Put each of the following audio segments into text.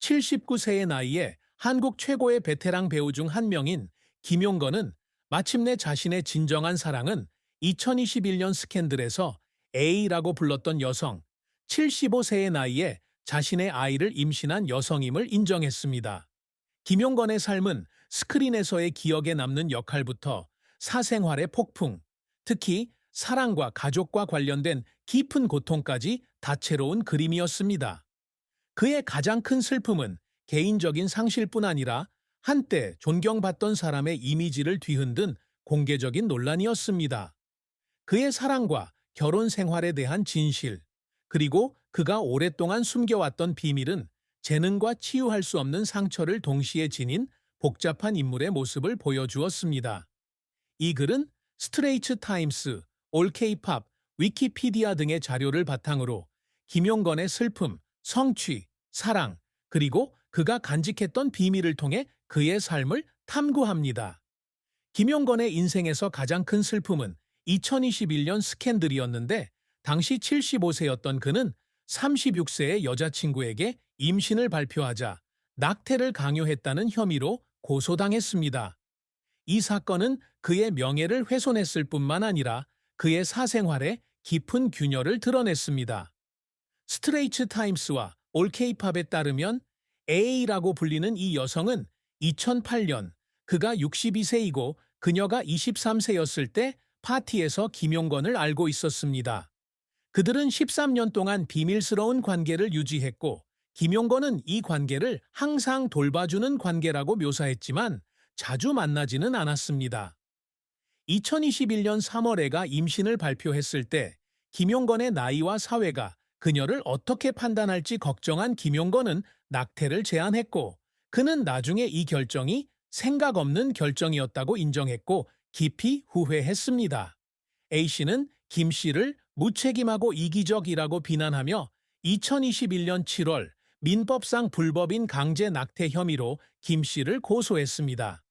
79세의 나이에 한국 최고의 베테랑 배우 중 한 명인 김용건은 마침내 자신의 진정한 사랑은 2021년 스캔들에서 A라고 불렀던 여성, 75세의 나이에 자신의 아이를 임신한 여성임을 인정했습니다. 김용건의 삶은 스크린에서의 기억에 남는 역할부터 사생활의 폭풍, 특히 사랑과 가족과 관련된 깊은 고통까지 다채로운 그림이었습니다. 그의 가장 큰 슬픔은 개인적인 상실뿐 아니라 한때 존경받던 사람의 이미지를 뒤흔든 공개적인 논란이었습니다. 그의 사랑과 결혼 생활에 대한 진실, 그리고 그가 오랫동안 숨겨왔던 비밀은 재능과 치유할 수 없는 상처를 동시에 지닌 복잡한 인물의 모습을 보여주었습니다. 이 글은 스트레이트 타임스, 올케이팝, 위키피디아 등의 자료를 바탕으로 김용건의 슬픔, 성취, 사랑, 그리고 그가 간직했던 비밀을 통해 그의 삶을 탐구합니다. 김용건의 인생에서 가장 큰 슬픔은 2021년 스캔들이었는데 당시 75세였던 그는 36세의 여자친구에게 임신을 발표하자 낙태를 강요했다는 혐의로 고소당했습니다. 이 사건은 그의 명예를 훼손했을 뿐만 아니라 그의 사생활에 깊은 균열을 드러냈습니다. 스트레이트 타임스와 올케이팝에 따르면 A라고 불리는 이 여성은 2008년 그가 62세이고 그녀가 23세였을 때 파티에서 김용건을 알고 있었습니다. 그들은 13년 동안 비밀스러운 관계를 유지했고 김용건은 이 관계를 항상 돌봐주는 관계라고 묘사했지만 자주 만나지는 않았습니다. 2021년 3월에가 임신을 발표했을 때 김용건의 나이와 사회가 그녀를 어떻게 판단할지 걱정한 김용건은 낙태를 제안했고 그는 나중에 이 결정이 생각 없는 결정이었다고 인정했고 깊이 후회했습니다. A씨는 김씨를 무책임하고 이기적이라고 비난하며 2021년 7월 민법상 불법인 강제 낙태 혐의로 김씨를 고소했습니다.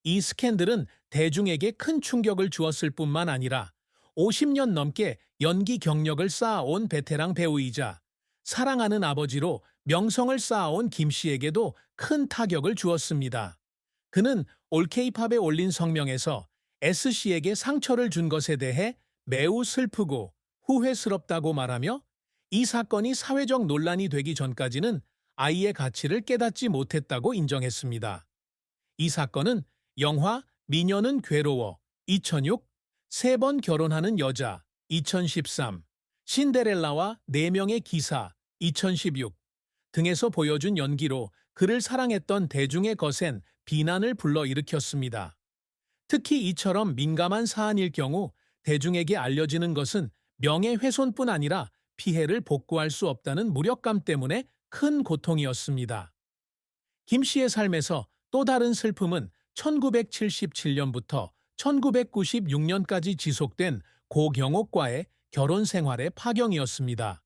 이 스캔들은 대중에게 큰 충격을 주었을 뿐만 아니라 50년 넘게 연기 경력을 쌓아온 베테랑 배우이자 사랑하는 아버지로 명성을 쌓아온 김씨에게도 큰 타격을 주었습니다. 그는 올케이팝에 올린 성명에서 S씨에게 상처를 준 것에 대해 매우 슬프고 후회스럽다고 말하며 이 사건이 사회적 논란이 되기 전까지는 아이의 가치를 깨닫지 못했다고 인정했습니다. 이 사건은 영화 미녀는 괴로워 2006, 세 번 결혼하는 여자 2013, 신데렐라와 4명의 기사 2016 등에서 보여준 연기로 그를 사랑했던 대중의 거센 비난을 불러일으켰습니다. 특히 이처럼 민감한 사안일 경우 대중에게 알려지는 것은 명예훼손뿐 아니라 피해를 복구할 수 없다는 무력감 때문에 큰 고통이었습니다. 김 씨의 삶에서 또 다른 슬픔은 1977년부터 1996년까지 지속된 고경옥과의 결혼 생활의 파경이었습니다.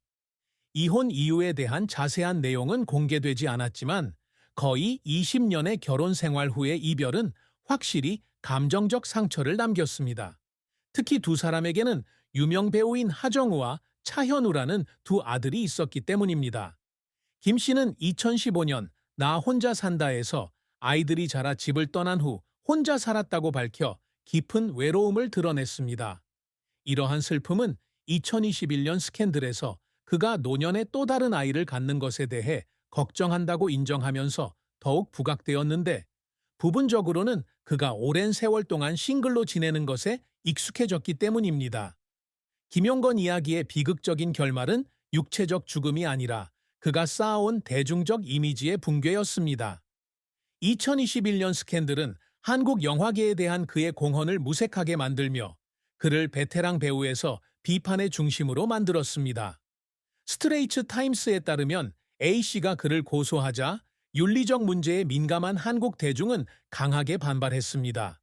이혼 이유에 대한 자세한 내용은 공개되지 않았지만 거의 20년의 결혼 생활 후의 이별은 확실히 감정적 상처를 남겼습니다. 특히 두 사람에게는 유명 배우인 하정우와 차현우라는 두 아들이 있었기 때문입니다. 김 씨는 2015년 나 혼자 산다에서 아이들이 자라 집을 떠난 후 혼자 살았다고 밝혀 깊은 외로움을 드러냈습니다. 이러한 슬픔은 2021년 스캔들에서 그가 노년에 또 다른 아이를 갖는 것에 대해 걱정한다고 인정하면서 더욱 부각되었는데 부분적으로는 그가 오랜 세월 동안 싱글로 지내는 것에 익숙해졌기 때문입니다. 김용건 이야기의 비극적인 결말은 육체적 죽음이 아니라 그가 쌓아온 대중적 이미지의 붕괴였습니다. 2021년 스캔들은 한국 영화계에 대한 그의 공헌을 무색하게 만들며 그를 베테랑 배우에서 비판의 중심으로 만들었습니다. 스트레이트 타임스에 따르면 A씨가 그를 고소하자 윤리적 문제에 민감한 한국 대중은 강하게 반발했습니다.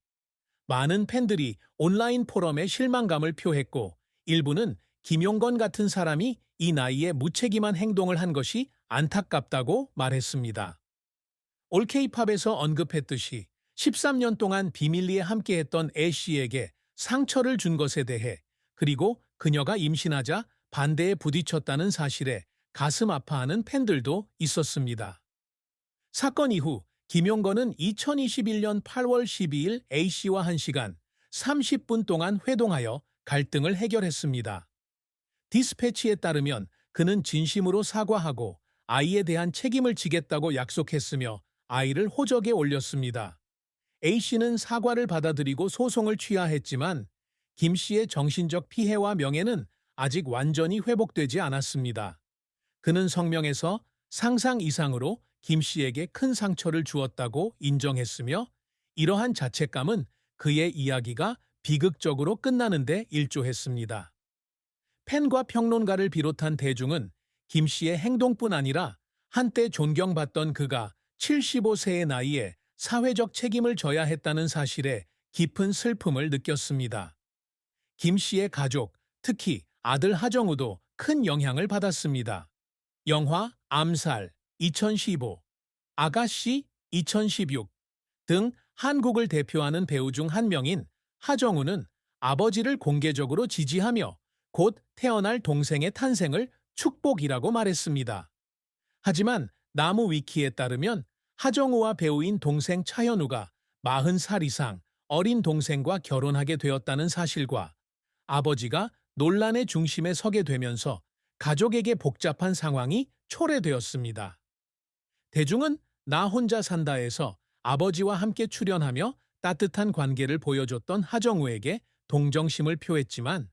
많은 팬들이 온라인 포럼에 실망감을 표했고 일부는 김용건 같은 사람이 이 나이에 무책임한 행동을 한 것이 안타깝다고 말했습니다. 올케이팝에서 언급했듯이 13년 동안 비밀리에 함께했던 A씨에게 상처를 준 것에 대해 그리고 그녀가 임신하자 반대에 부딪혔다는 사실에 가슴 아파하는 팬들도 있었습니다. 사건 이후 김용건은 2021년 8월 12일 A씨와 1시간 30분 동안 회동하여 갈등을 해결했습니다. 디스패치에 따르면 그는 진심으로 사과하고 아이에 대한 책임을 지겠다고 약속했으며 아이를 호적에 올렸습니다. A씨는 사과를 받아들이고 소송을 취하했지만 김씨의 정신적 피해와 명예는 아직 완전히 회복되지 않았습니다. 그는 성명에서 상상 이상으로 김씨에게 큰 상처를 주었다고 인정했으며 이러한 자책감은 그의 이야기가 비극적으로 끝나는 데 일조했습니다. 팬과 평론가를 비롯한 대중은 김씨의 행동뿐 아니라 한때 존경받던 그가 75세의 나이에 사회적 책임을 져야 했다는 사실에 깊은 슬픔을 느꼈습니다. 김씨의 가족, 특히 아들 하정우도 큰 영향을 받았습니다. 영화 암살 2015, 아가씨 2016 등 한국을 대표하는 배우 중 한 명인 하정우는 아버지를 공개적으로 지지하며 곧 태어날 동생의 탄생을 축복이라고 말했습니다. 하지만 나무 위키에 따르면 하정우와 배우인 동생 차현우가 40살 이상 어린 동생과 결혼하게 되었다는 사실과 아버지가 논란의 중심에 서게 되면서 가족에게 복잡한 상황이 초래되었습니다. 대중은 나 혼자 산다에서 아버지와 함께 출연하며 따뜻한 관계를 보여줬던 하정우에게 동정심을 표했지만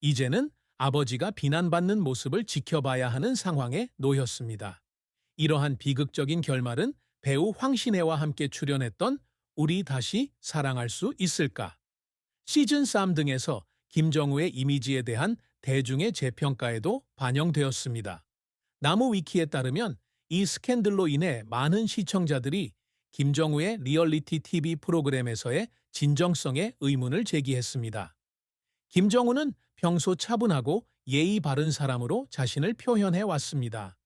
이제는 아버지가 비난받는 모습을 지켜봐야 하는 상황에 놓였습니다. 이러한 비극적인 결말은 배우 황신혜와 함께 출연했던 우리 다시 사랑할 수 있을까? 시즌3 등에서 김정우의 이미지에 대한 대중의 재평가에도 반영되었습니다. 나무 위키에 따르면 이 스캔들로 인해 많은 시청자들이 김정우의 리얼리티 TV 프로그램에서의 진정성에 의문을 제기했습니다. 김정우는 평소 차분하고 예의 바른 사람으로 자신을 표현해 왔습니다.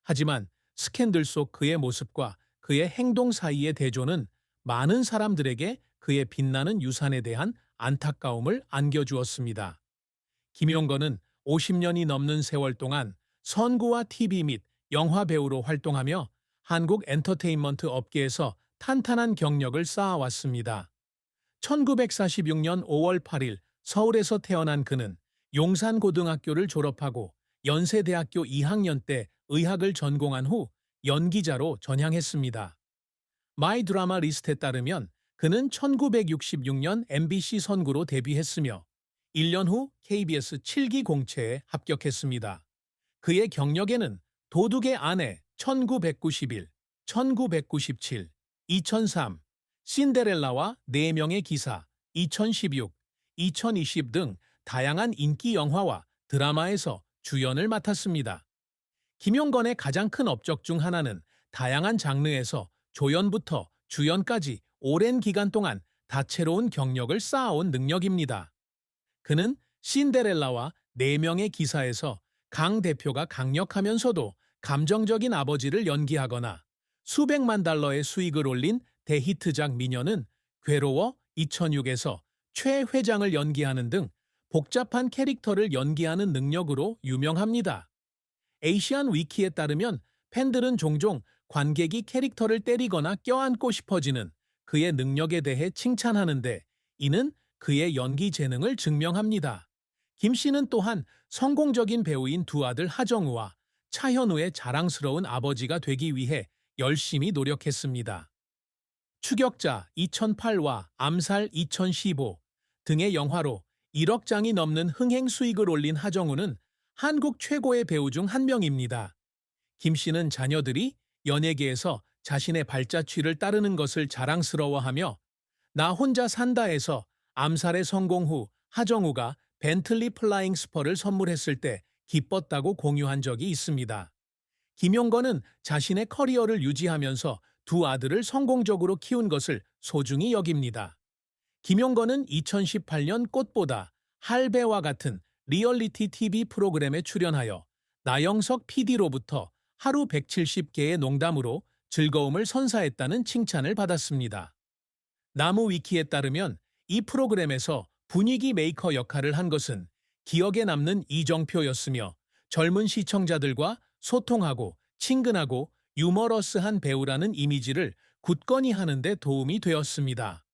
하지만 스캔들 속 그의 모습과 그의 행동 사이의 대조는 많은 사람들에게 그의 빛나는 유산에 대한 안타까움을 안겨주었습니다. 김용건은 50년이 넘는 세월 동안 선구와 TV 및 영화 배우로 활동하며 한국 엔터테인먼트 업계에서 탄탄한 경력을 쌓아왔습니다. 1946년 5월 8일 서울에서 태어난 그는 용산고등학교를 졸업하고 연세대학교 2학년 때 의학을 전공한 후 연기자로 전향했습니다. 마이 드라마 리스트에 따르면 그는 1966년 MBC 선구로 데뷔했으며 1년 후 KBS 7기 공채에 합격했습니다. 그의 경력에는 도둑의 아내 1991, 1997, 2003, 신데렐라와 4명의 기사 2016, 2020 등 다양한 인기 영화와 드라마에서 주연을 맡았습니다. 김용건의 가장 큰 업적 중 하나는 다양한 장르에서 조연부터 주연까지 오랜 기간 동안 다채로운 경력을 쌓아온 능력입니다. 그는 신데렐라와 4명의 기사에서 강 대표가 강력하면서도 감정적인 아버지를 연기하거나 수백만 달러의 수익을 올린 대히트작 미녀는 괴로워 2006에서 최 회장을 연기하는 등 복잡한 캐릭터를 연기하는 능력으로 유명합니다. 에이시안 위키에 따르면 팬들은 종종 관객이 캐릭터를 때리거나 껴안고 싶어지는 그의 능력에 대해 칭찬하는데 이는 그의 연기 재능을 증명합니다. 김 씨는 또한 성공적인 배우인 두 아들 하정우와 차현우의 자랑스러운 아버지가 되기 위해 열심히 노력했습니다. 추격자 2008와 암살 2015 등의 영화로 1억 장이 넘는 흥행 수익을 올린 하정우는 한국 최고의 배우 중 한 명입니다. 김 씨는 자녀들이 연예계에서 자신의 발자취를 따르는 것을 자랑스러워하며 나 혼자 산다에서 암살의 성공 후 하정우가 벤틀리 플라잉 스퍼를 선물했을 때 기뻤다고 공유한 적이 있습니다. 김용건은 자신의 커리어를 유지하면서 두 아들을 성공적으로 키운 것을 소중히 여깁니다. 김용건은 2018년 꽃보다 할배와 같은 리얼리티 TV 프로그램에 출연하여 나영석 PD로부터 하루 170개의 농담으로 즐거움을 선사했다는 칭찬을 받았습니다. 나무 위키에 따르면 이 프로그램에서 분위기 메이커 역할을 한 것은 기억에 남는 이정표였으며 젊은 시청자들과 소통하고 친근하고 유머러스한 배우라는 이미지를 굳건히 하는 데 도움이 되었습니다.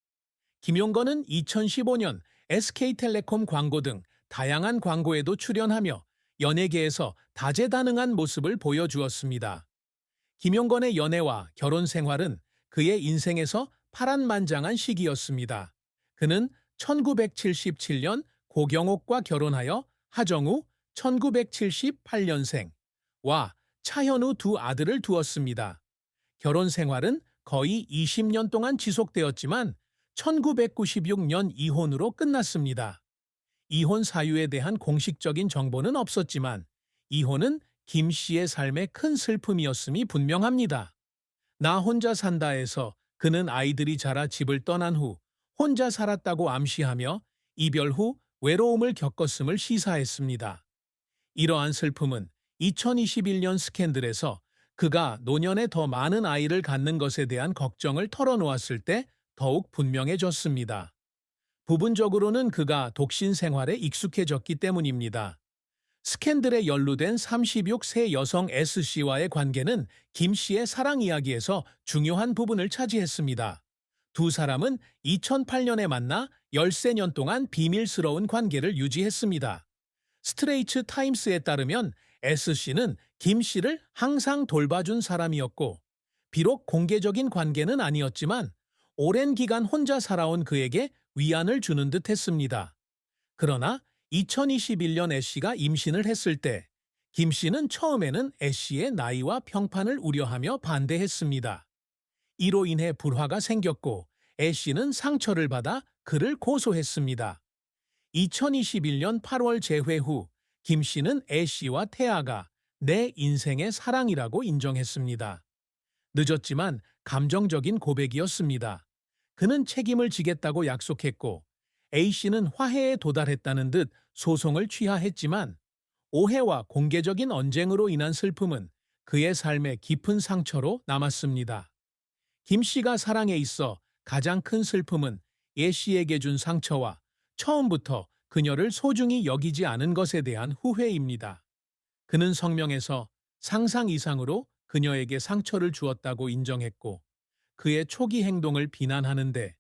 김용건은 2015년 SK텔레콤 광고 등 다양한 광고에도 출연하며 연예계에서 다재다능한 모습을 보여주었습니다. 김용건의 연애와 결혼 생활은 그의 인생에서 파란만장한 시기였습니다. 그는 1977년 고경옥과 결혼하여 하정우 1978년생과 차현우 두 아들을 두었습니다. 결혼 생활은 거의 20년 동안 지속되었지만 1996년 이혼으로 끝났습니다. 이혼 사유에 대한 공식적인 정보는 없었지만 이혼은 김 씨의 삶에 큰 슬픔이었음이 분명합니다. 나 혼자 산다에서 그는 아이들이 자라 집을 떠난 후 혼자 살았다고 암시하며 이별 후 외로움을 겪었음을 시사했습니다. 이러한 슬픔은 2021년 스캔들에서 그가 노년에 더 많은 아이를 갖는 것에 대한 걱정을 털어놓았을 때 더욱 분명해졌습니다. 부분적으로는 그가 독신 생활에 익숙해졌기 때문입니다. 스캔들에 연루된 36세 여성 S씨와의 관계는 김 씨의 사랑 이야기에서 중요한 부분을 차지했습니다. 두 사람은 2008년에 만나 13년 동안 비밀스러운 관계를 유지했습니다. 스트레이트 타임스에 따르면 S씨는 김 씨를 항상 돌봐준 사람이었고, 비록 공개적인 관계는 아니었지만 오랜 기간 혼자 살아온 그에게 위안을 주는 듯 했습니다. 그러나 2021년 애씨가 임신을 했을 때 김 씨는 처음에는 애씨의 나이와 평판을 우려하며 반대했습니다. 이로 인해 불화가 생겼고 애씨는 상처를 받아 그를 고소했습니다. 2021년 8월 재회 후 김 씨는 애씨와 태아가 내 인생의 사랑이라고 인정했습니다. 늦었지만 감정적인 고백이었습니다. 그는 책임을 지겠다고 약속했고 A씨는 화해에 도달했다는 듯 소송을 취하했지만 오해와 공개적인 언쟁으로 인한 슬픔은 그의 삶에 깊은 상처로 남았습니다. 김 씨가 사랑에 있어 가장 큰 슬픔은 A씨에게 준 상처와 처음부터 그녀를 소중히 여기지 않은 것에 대한 후회입니다. 그는 성명에서 상상 이상으로 그녀에게 상처를 주었다고 인정했고 그의 초기 행동을 비난하는데